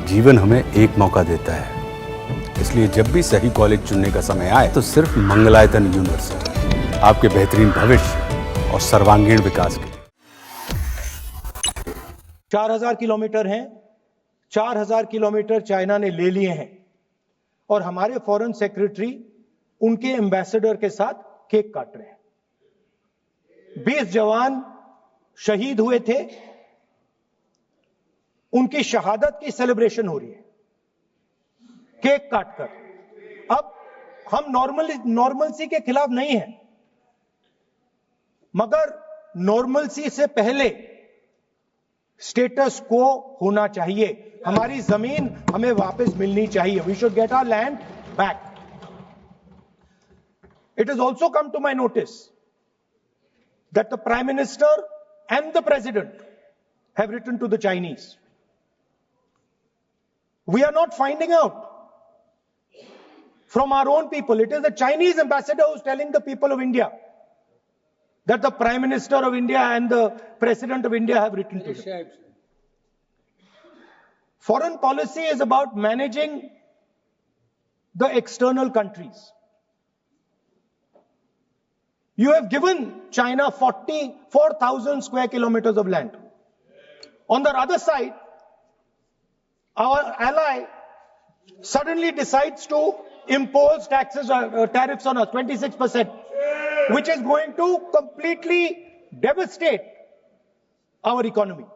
जीवन हमें एक मौका देता है, इसलिए जब भी सही कॉलेज चुनने का समय आए तो सिर्फ मंगलायतन यूनिवर्सिटी आपके बेहतरीन भविष्य और सर्वांगीण विकास के लिए। 4000 किलोमीटर हैं, 4000 किलोमीटर चाइना ने ले लिए हैं और हमारे फॉरेन सेक्रेटरी उनके एम्बेसडर के साथ केक काट रहे हैं। 20 जवान शहीद हुए थे, उनकी शहादत की सेलिब्रेशन हो रही है केक काटकर। अब हम नॉर्मलसी के खिलाफ नहीं हैं, मगर नॉर्मलसी से पहले स्टेटस को होना चाहिए। हमारी जमीन हमें वापस मिलनी चाहिए। We should get our land back. It has also come to my notice that the Prime Minister and the President have written to the Chinese. We are not finding out from our own people. It is the Chinese ambassador who is telling the people of India that the Prime Minister of India and the President of India have written to them. Foreign policy is about managing the external countries. You have given China 44,000 square kilometers of land. On the other side, our ally suddenly decides to impose tariffs on us, 26%, which is going to completely devastate our economy.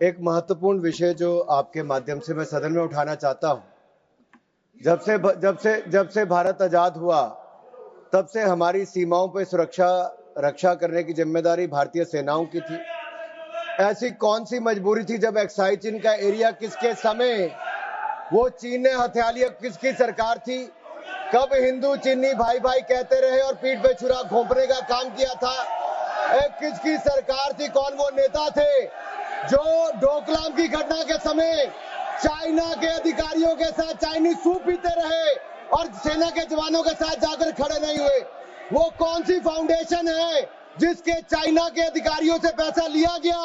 एक महत्वपूर्ण विषय जो आपके माध्यम से मैं सदन में उठाना चाहता हूं, जब से भारत आजाद हुआ तब से हमारी सीमाओं पर रक्षा करने की जिम्मेदारी भारतीय सेनाओं की थी। ऐसी कौन सी मजबूरी थी जब एक्साइज चीन का एरिया किसके समय वो चीन ने हथिया लिया? किसकी सरकार थी? कब हिंदू चीनी भाई भाई कहते रहे और पीठ पे छुरा घोंपने का काम किया था? किसकी सरकार थी? कौन वो नेता थे जो डोकलाम की घटना के समय चाइना के अधिकारियों के साथ चाइनीज सूप पीते रहे और सेना के जवानों के साथ जाकर खड़े नहीं हुए? वो कौन सी फाउंडेशन है जिसके चाइना के अधिकारियों से पैसा लिया गया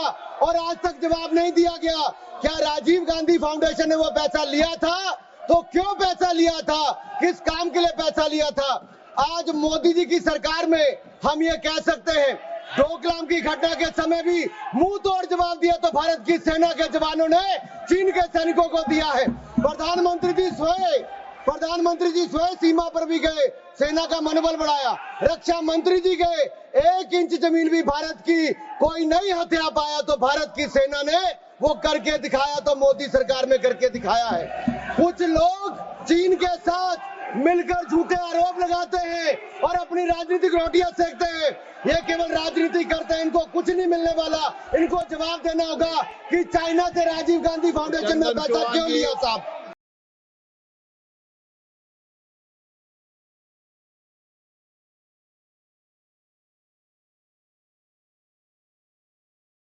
और आज तक जवाब नहीं दिया गया? क्या राजीव गांधी फाउंडेशन ने वो पैसा लिया था? तो क्यों पैसा लिया था? किस काम के लिए पैसा लिया था? आज मोदी जी की सरकार में हम ये कह सकते हैं, डोकलाम की घटना के समय भी मुंह तोड़ जवाब दिया तो भारत की सेना के जवानों ने चीन के सैनिकों को दिया है। प्रधानमंत्री जी स्वयं सीमा पर भी गए, सेना का मनोबल बढ़ाया। रक्षा मंत्री जी गए, 1 इंच जमीन भी भारत की कोई नहीं हथिया पाया तो भारत की सेना ने वो करके दिखाया, तो मोदी सरकार में करके दिखाया है। कुछ लोग चीन के साथ मिलकर झूठे आरोप लगाते हैं और अपनी राजनीतिक रोटियां सेकते हैं। ये केवल राजनीति करते हैं, इनको कुछ नहीं मिलने वाला। इनको जवाब देना होगा कि चाइना से राजीव गांधी फाउंडेशन ने पैसा क्यों लिया साहब।